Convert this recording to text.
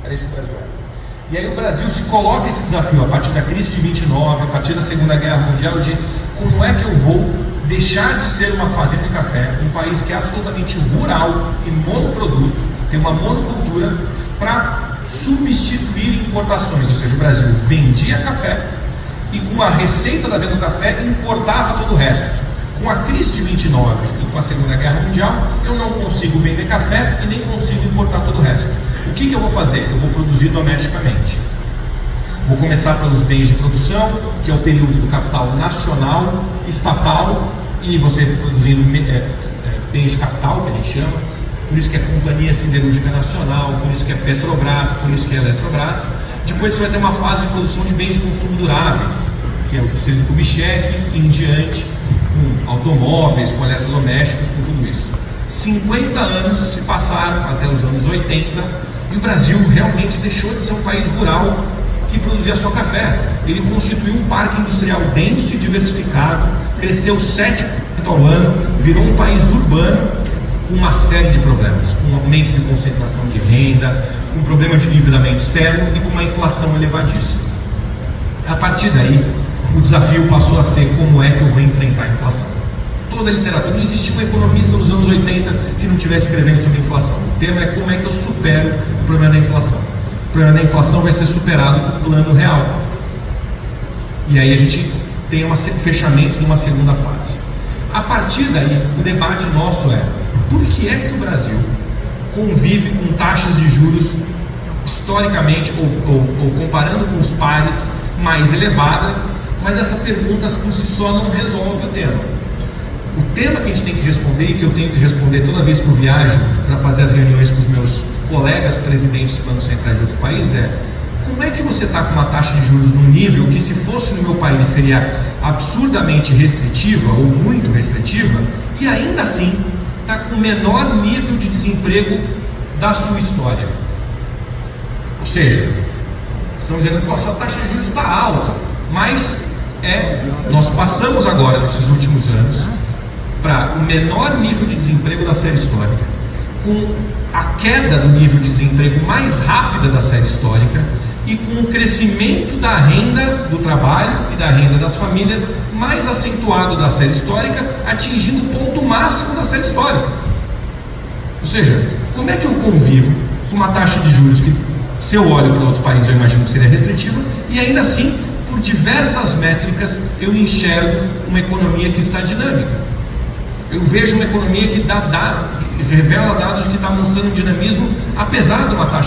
Era isso que o Brasil era. E aí o Brasil se coloca esse desafio, a partir da crise de 29, a partir da Segunda Guerra Mundial, de como é que eu vou deixar de ser uma fazenda de café, um país que é absolutamente rural e monoproduto, tem uma monocultura, para substituir importações. Ou seja, o Brasil vendia café e com a receita da venda do café importava todo o resto. Com a crise de 29 e com a Segunda Guerra Mundial, eu não consigo vender café e nem consigo importar todo o resto. O que eu vou fazer? Eu vou produzir domesticamente. Vou começar pelos bens de produção, que é o período do capital nacional, estatal, e você produzindo bens de capital, que a gente chama. Por isso que é Companhia Siderúrgica Nacional, por isso que é Petrobras, por isso que é Eletrobras. Depois você vai ter uma fase de produção de bens de consumo duráveis, que é o Juscelino Kubitschek e em diante, com automóveis, com eletrodomésticos, com tudo isso. 50 anos se passaram até os anos 80 e o Brasil realmente deixou de ser um país rural que produzia só café. Ele constituiu um parque industrial denso e diversificado, cresceu 7% ao ano, virou um país urbano com uma série de problemas, com um aumento de concentração de renda, com um problema de endividamento externo e com uma inflação elevadíssima. A partir daí, o desafio passou a ser como é que eu vou enfrentar a inflação. Toda a literatura, não existia um economista nos anos 80 que não estivesse escrevendo sobre inflação. O tema é como é que eu supero o problema da inflação. O problema da inflação vai ser superado com o plano real. E aí a gente tem um fechamento de uma segunda fase. A partir daí, o debate nosso é: por que é que o Brasil convive com taxas de juros historicamente, ou comparando com os pares, mais elevada, mas essa pergunta por si só não resolve o tema. O tema que a gente tem que responder, e que eu tenho que responder toda vez que eu viajo para fazer as reuniões com os meus colegas presidentes de bancos centrais de outros países, é: como é que você está com uma taxa de juros num nível que, se fosse no meu país, seria absurdamente restritiva ou muito restritiva, e ainda assim está com o menor nível de desemprego da sua história? Ou seja, estamos dizendo que a sua taxa de juros está alta, mas nós passamos agora, nesses últimos anos, para o menor nível de desemprego da série histórica, com a queda do nível de desemprego mais rápida da série histórica e com o crescimento da renda do trabalho e da renda das famílias mais acentuado da série histórica, atingindo o ponto máximo da série histórica. Ou seja, como é que eu convivo com uma taxa de juros que, se eu olho para outro país, eu imagino que seria restritiva, e ainda assim, por diversas métricas, eu enxergo uma economia que está dinâmica. Eu vejo uma economia que revela dados que está mostrando dinamismo, apesar de uma taxa